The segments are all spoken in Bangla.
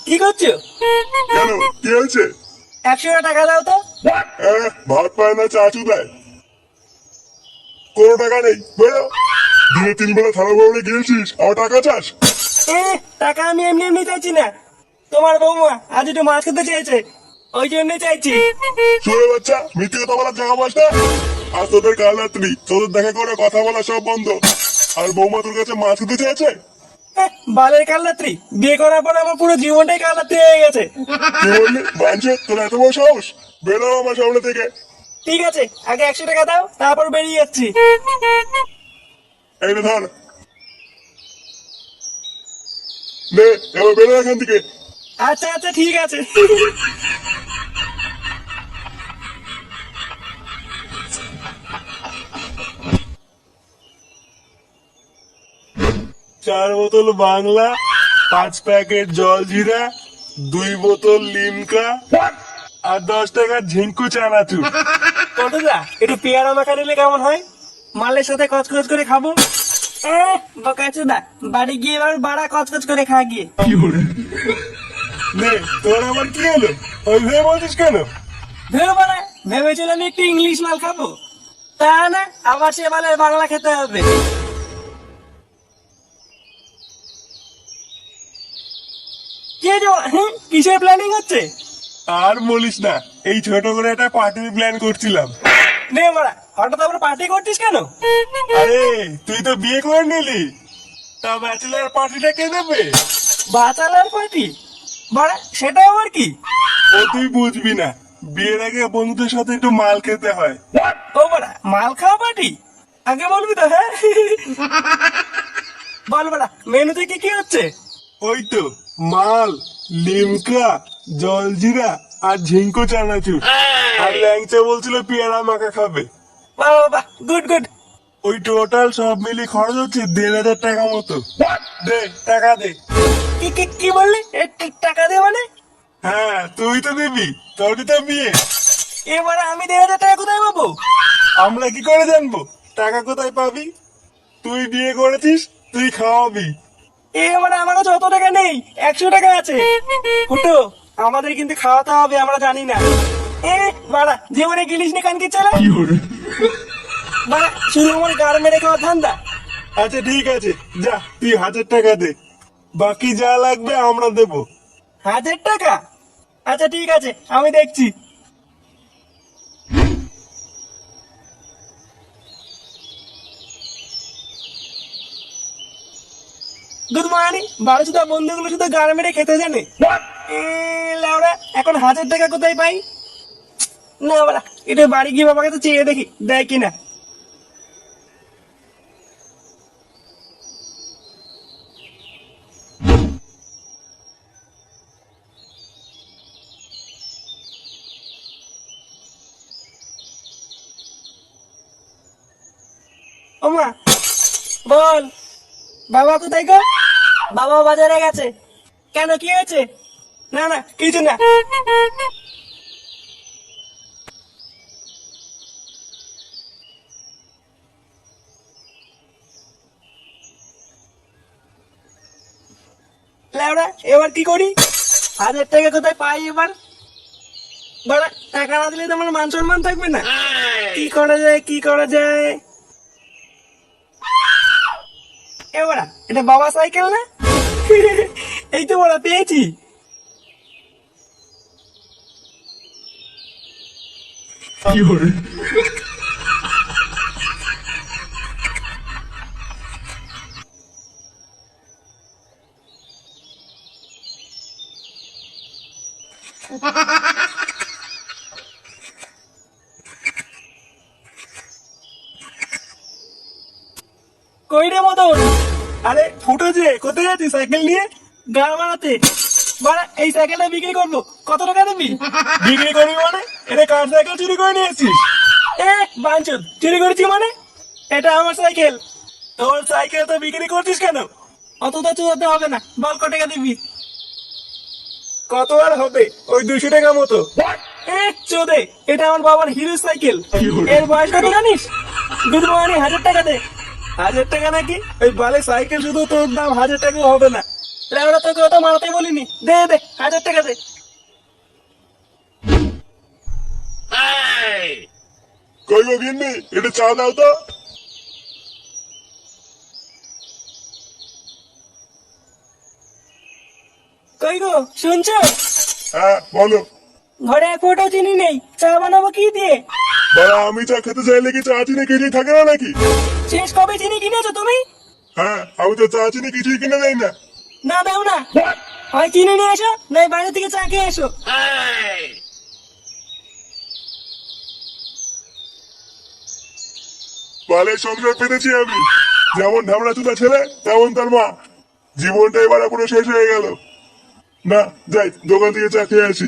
কি করছো? কেন কি হয়েছে? 100 টাকা দাও তো। ভাত পায় না চাচু দেয়, কোনো টাকা নেই, বেরো। দিনে 3 বেলা থালা বড়ে গিয়েছিস, আবার টাকা চাস? টাকা আমি এমনি এমনি চাইছি না, তোমার বৌমা আজ একটু মাছ খেতে চেয়েছে, ওই জন্য চাইছি। শুয়ে বাচ্চা, মিথ্যে কথা বলার জায়গা পাস না। আজ তোদের কাল রাত্রি, তোদের দেখা করে কথা বলা সব বন্ধ। আর বৌমা তোর কাছে মাছ খেতে চেয়েছে? বালের কালরাত্রি, বিয়ে করার পর আমার পুরো জীবনটাই কালরাত্রি হয়ে গেছে। কি বললি বাঞ্চে, তোর এত বড় সাহস? বেরো আমার সামনে থেকে। ঠিক আছে, আগে 100 টাকা দাও, তারপর বেরিয়ে যাচ্ছি। এইটা ধর, নে এবার বেরো এখান থেকে। আচ্ছা আচ্ছা ঠিক আছে। চার বোতল বাংলা, 5 প্যাকেট জলজিরা, 2 বোতল লিমকা, আর 10 টাকার ঝিঙ্কু চানাচুর। কতটা একটু পেয়ারা মাখা নিলে কেমন হয়? মালের সাথে কচকচ করে খাবো। বকাচোদা, বাড়ি গিয়ে এবার বাড়া কচকচ করে খা গিয়ে। নে তোর আবার কি হলো, ওই ভেবে বলছিস কেন? ধরো বাড়া, ভেবেছিলাম আমি একটু ইংলিশ মাল খাবো, তা না আবার সে মালের বাংলা খেতে হবে। কি হয়েছে বাড়া? কিসের প্ল্যানিং হচ্ছে? আর বলিস না, এই ছোট করে একটা পার্টির প্ল্যান করছিলাম। নে বাড়া, হঠাৎ আবার পার্টি করছিস কেন? আরে তুই তো বিয়ে করে নিলি, তা ব্যাচেলার পার্টিটা কে দেবে? বাচালার পার্টি? বাড়া সেটা আবার কি? ও তুই বুঝবি না, বিয়ের আগে বন্ধুদের সাথে একটু মাল খেতে হয়। ও বাড়া, মাল খাওয়া পার্টি? আগে বলবি তো। হ্যাঁ বল বাড়া, মেনুতে কি কি হচ্ছে? ওই তো মাল, লিমকা, জলজিরা আর ঝিঙ্কু চানাচুর। আর ল্যাংচা বলছিল পেয়ারা মাখা খাবে। বাহ বাহ বাহ, গুড গুড। ওই টোটাল সব মিলিয়ে খরচ হচ্ছে 1,500 টাকা মতো। দে টাকা দে। কি কি কি বললি? টাকা দে মানে? হ্যাঁ তুই তো দিবি, তোরই তো বিয়ে। এবারে আমি 1,500 টাকা কোথায় পাবো? আমরা কি করে জানবো টাকা কোথায় পাবি? তুই বিয়ে করেছিস, তুই খাওয়াবি। এবারে আমার কাছে অত টাকা নেই, 100 টাকা আছে। ফুটো, আমাদের কিন্তু খাওয়াতে হবে, আমরা জানি না। বাড়া জীবনে গিলিস নি কানকি চালা। বাড়া শুধু আমার গার মেরে খাওয়া ধান্দা। আচ্ছা ঠিক আছে, যা তুই 1,000 টাকা দে, বাকি যা লাগবে আমরা দেবো। 1,000 টাকা? আচ্ছা ঠিক আছে, আমি দেখছি। Good morning. বাড়ি শুধু বন্ধুগুলো শুধু গাড় মেরে খেতে জানে। লাউড়া, এখন 1,000 টাকা কোথায় পাই? না বাড়া, এটা বাড়ি গিয়ে বাবাকে তো চেয়ে দেখি, দেয় কিনা। ওমা, বল। বাবা কোথায় গো? বাবা বাজারে গেছে। কেন কি হয়েছে? না না কিছু না। লেওড়া, এবার কি করি? 1,000 টাকা কোথায় পাই এবার? বাড়া টাকা না দিলে তো আমার মান সম্মান থাকবে না। কি করা যায়, কি করা যায়? এবারা এটা বাবা সাইকেল না? এই তো বড়া পেয়েছি। কই রে মদন? আরে ফুটো যে, কোথায় যাচ্ছিস সাইকেল নিয়ে? গাড় মারাতে? বাড়া এই সাইকেলটা বিক্রি করবো, কত টাকা দিবি? বিক্রি করবি মানে? এটা কার সাইকেল চুরি করে নিয়েছিস? বাঞ্চুদ, চুরি করেছি মানে? এটা আমার সাইকেল। তোর সাইকেল তো বিক্রি করছিস কেন? অত তো চুয়াতে হবে না, বল কত টাকা দিবি? কত আর হবে, ওই 200 টাকা মতো। চোদে, এটা আমার বাবার হিরো সাইকেল। এর বয়স কত জানিস? গুড মর্নিং, 1,000 টাকা দে। 1,000 টাকা নাকি? ওই বালে সাইকেল শুধু তোর দাম 1,000 টাকাও হবে না। লেওড়া তোকে অত মারাতে বলিনি। দে দে 1000 টাকা দে। কই গো গিন্নি, এটা চা দাও তো। কই গো শুনছো? হ্যাঁ বলো। ঘরে 1 ফোঁটাও চিনি নেই, চা বানাবো কি দিয়ে? বাবা আমি চা খেতে চাইলে কি চা চিনি কিছুই থাকে না নাকি? শেষ কবে চিনি কিনেছো তুমি? হ্যাঁ আমি তো চা চিনি কিছুই কিনে দেই না। না দাও না, হয় চিনি নিয়ে এসো নাই বাইরে থেকে চা খেয়ে এসো। বালের সংসার পেতেছি আমি, যেমন ঢামড়া চুদা ছেলে তেমন তার মা। জীবনটা এবার পুরো শেষ হয়ে গেল। না যাই দোকান থেকে চা খেয়ে আসি।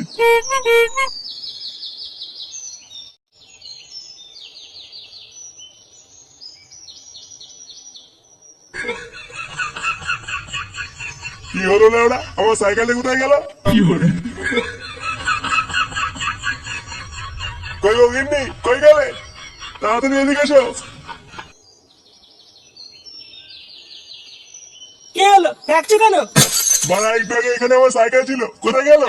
কি হলো না ওরা, আমার সাইকেলটা কোথায় গেল? কই গো গিন্নি, কই গেলে? তাড়াতাড়ি এদিকে এসো। কি হলো, ডাকছো কেন? বাড়া একটু আগে এখানে আমার সাইকেল ছিল, কোথায় গেল?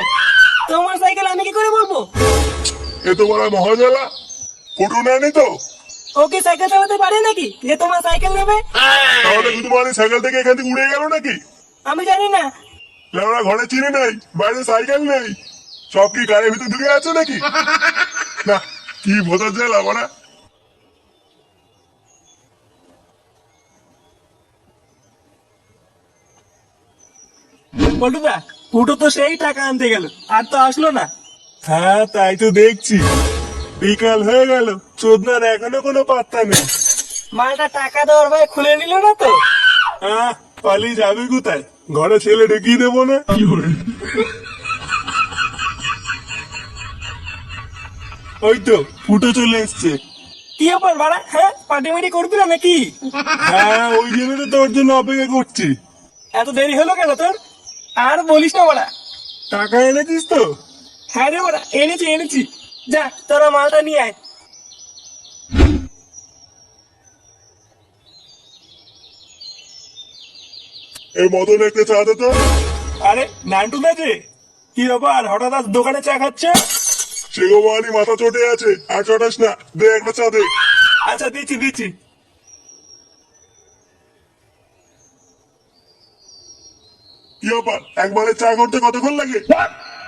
তোমার সাইকেল আমি কি করে বলবো? এ তো বড় মহাজালা। ফুটু নেয়নি তো? ও কি সাইকেল চালাতে পারে নাকি যে তোমার সাইকেল নেবে? তাহলে শুধু মানে সাইকেল থেকে এখান থেকে উড়ে গেল নাকি? আমি জানি না। লেওড়া ঘরে চিনি নেই, বাইরে সাইকেল নেই, সব কি গাড়ির ভিতর ঢুকে আছে নাকি? না কি বোঝার জ্বালা বাড়া। বলটুদা, ফুটো তো সেই টাকা আনতে গেল, আর তো আসলো না। হ্যাঁ তাই তো দেখছি, বিকাল হয়ে গেল, চোদনার এখনো কোনো পাত্তা নেই। মালটা টাকা দেওয়ার ভাই খুলে নিল না তো? হ্যাঁ পালিয়ে যাবে কোথায়, ঘরে ছেলে ঢুকিয়ে দেবো না। ওই তো ফুটো চলে এসছে। কি ব্যাপার বাড়া, হ্যাঁ পার্টি মাটি করবি না নাকি? হ্যাঁ ওই জন্য তো তোর জন্য অপেক্ষা করছি। এত দেরি হলো কেন তোর? আর বলিস না বাড়া। টাকা এনেছিস তো? হ্যাঁ রে বাড়া, এনেছি এনেছি। যা তোরা মালটা নিয়ে আয়। এই মতন একটা চা দে তো। আরে নান্টু দা যে, কি ব্যাপার হঠাৎ আজ দোকানে চা খাচ্ছে? সেগোমানি মাথা চটে আছে, আর চটাস না, দে একটা চা দে। আচ্ছা দিচ্ছি দিচ্ছি। কি ব্যাপার, একবারে চা করতে কতক্ষণ লাগে?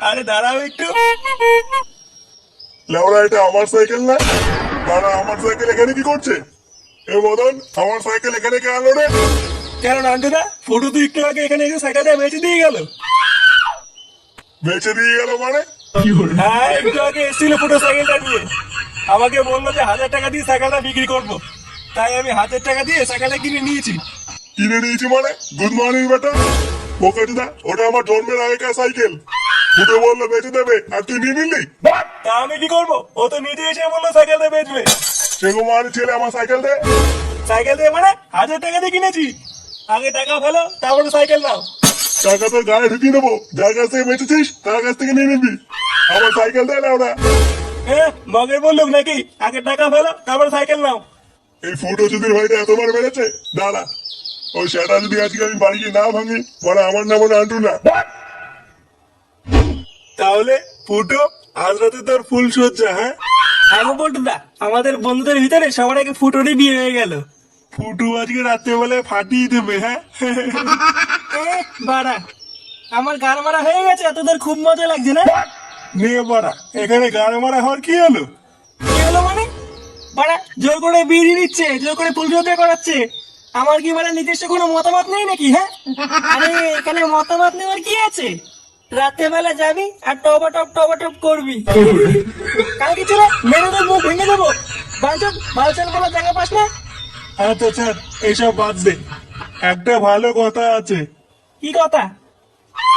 আরে দাঁড়াও একটু। লেওড়া এটা আমার সাইকেল না? দাঁড়া, আমার সাইকেল এখানে কি করছে? এ মদন, আমার সাইকেল এখানে কে আনলো রে? কেন নান্টু দা, ফুটু তো একটু আগে এখানে এসে সাইকেলটা বেঁচে দিয়ে গেল। বেঁচে দিয়ে গেল মানে? হ্যাঁ একটু আগে এসেছিল ফুটো সাইকেলটা নিয়ে, আমাকে বললো যে 1000 টাকা দিয়ে সাইকেলটা বিক্রি করবো, তাই আমি 1000 টাকা দিয়ে সাইকেলটা কিনে নিয়েছি। কিনে নিয়েছি মানে? গুড মর্নিং বেটা বোকাচুদা, ওটা আমার জন্মের আগেকার সাইকেল। ফুটে বললো বেঁচে দেবে, আর তুই নিয়ে নিলি? তা আমি কি করবো, ও তো নিজে এসে বললো সাইকেলটা বেচবে। সেগোমানি ছেলে, আমার সাইকেল দে। সাইকেল দিয়ে মানে 1000 টাকা দিয়ে কিনেছি, আগে টাকা ফেলো তারপরে সাইকেল নাও। টাকা তোর গায়ে ঢুকিয়ে দেবো, যার কাছ থেকে বেঁচেছিস তার কাছ থেকে নিয়ে নিবি। আমার সাইকেল দে না ওরা। হ্যাঁ মগের বললুক নাকি, আগে টাকা ফেলো তারপরে সাইকেল নাও। এই ফুটো চুদির ভাইটা এতবার বেড়েছে, দাঁড়া ওই সেটা যদি আজকে আমি বাড়ি গিয়ে না ভাঙি, মানে আমার নাম আন্টু না। তাহলে ফুটো, আজ রাতে তোর ফুল সজ্জা। হ্যাঁ আগে বলটুদা, আমাদের বন্ধুদের ভিতরে সবার আগে ফুটোরই বিয়ে হয়ে গেল। ফুটু আজকে রাত্রেবেলায় ফাটিয়ে দেবে। হ্যাঁ বাড়া, আমার গাড় মারা হয়ে গেছে, তোদের খুব মজা লাগছে না? নিয়ে বাড়া, এখানে গাড়ি মারা হওয়ার কি হলো? কি হলো মানে? বাড়া জোর করে বিয়ে দিয়ে দিচ্ছে, জোর করে ফুল সজ্জা করাচ্ছে। আমার কি মানে নিজস্ব কোনো মতামত নেই নাকি? হ্যাঁ আরে এখানে মতামত নেওয়ার কি আছে? রাত্রেবেলা যাবি আর টবা টপ করবি। কালকে চলে মেরে দেবো, মুখ ভেঙে দেবো। বালচাল বলার জায়গা পাস না? আচ্ছা স্যার, এইসব বাদ দে, একটা ভালো কথা আছে। কি কথা?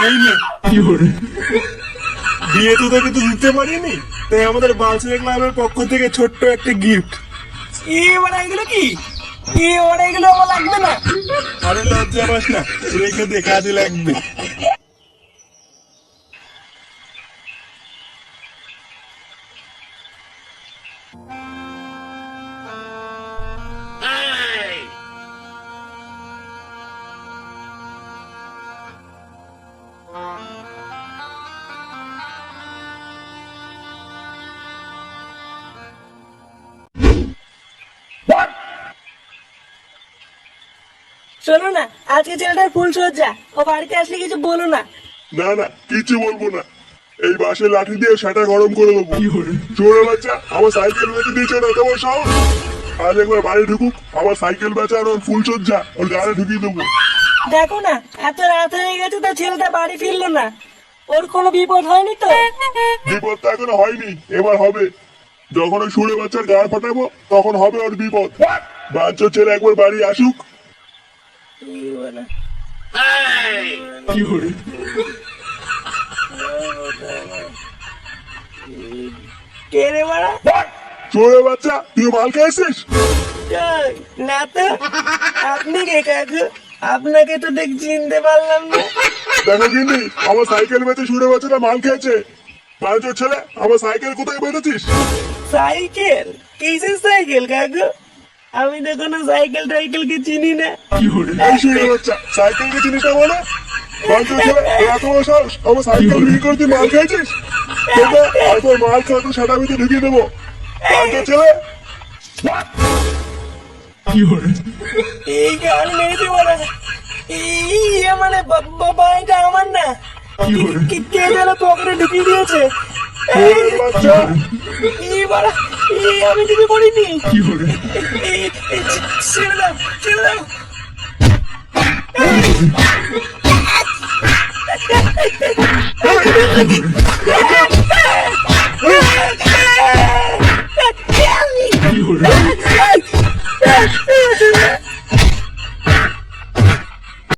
এই নে, বিয়ে তো তোকে তো দিতে পারিনি, তাই আমাদের বালসিয়া ক্লাবের পক্ষ থেকে ছোট্ট একটা গিফট। মানে এগুলো কি? মানে এগুলো আমার লাগবে না। আরে লজ্জা পাস না, রেখে দে, কাজে লাগবে। শোনো না, আজকে ছেলেটার ফুল সজ্জা, ও বাড়িতে আসলে কিছু বলো না। না না, কিচ্ছু বলবো না। এই বাঁশের লাঠি দিয়ে সেটা গরম করে দেবো। চোরের বাচ্চা, আমার সাইকেল বেঁচে দিয়েছে না তোমার সাহস? আজ একবার বাড়ি ঢুকুক, আমার সাইকেল বেচা আর ওর ফুল সজ্জা ওর গাড়ি ঢুকিয়ে দেবো। দেখো না, এত রাত হয়ে গেছে তো ছেলেটা বাড়ি ফিরলো না। ওর কোনো বিপদ হয়নি তো? বিপদ তো এখনো হয়নি, এবার হবে। যখন ওই সুরে বাচ্চার গাড় ফাটাবো তখন হবে ওর বিপদ। বাচ্চার ছেলে একবার বাড়ি আসুক। কে রে বাড়া? চোরে বাচ্চা, তুই মাল খেয়েছিস? কই, না তো। আপনি কে কাকু? আপনাকে তো দেখ চিনতে পারলাম না। দেখো কিন্তু আমার সাইকেল বেচে সুরে বাচ্চাটা মাল খেয়েছে। বাচ্চার ছেলে, আমার সাইকেল কোথায় বেচেছিস? সাইকেল? কিসের সাইকেল কাকু? আমি তো কোনো সাইকেল টাইকেলকে চিনি না। এই সুরে বাচ্চা, সাইকেলকে চিনিস না বলে? বাচ্চার ছেলে, এত বড় সাহস, আমার সাইকেল বিক্রি করে তুই মাল খেয়েছিস? তোকে আর তোর মাল খাওয়া তো সেটা ভিতরে ঢুকিয়ে দেবো। বাচ্চার ছেলে, এই গান মেরেছে বড়া। এই মানে বাবা, এটা আমার না। কে যেন পকেটে ঢুকিয়ে দিয়েছে। চোরের বাচ্চা। এই বাড়া, আমি কিছু করিনি। ছেড়ে দাও, ছেড়ে দাও।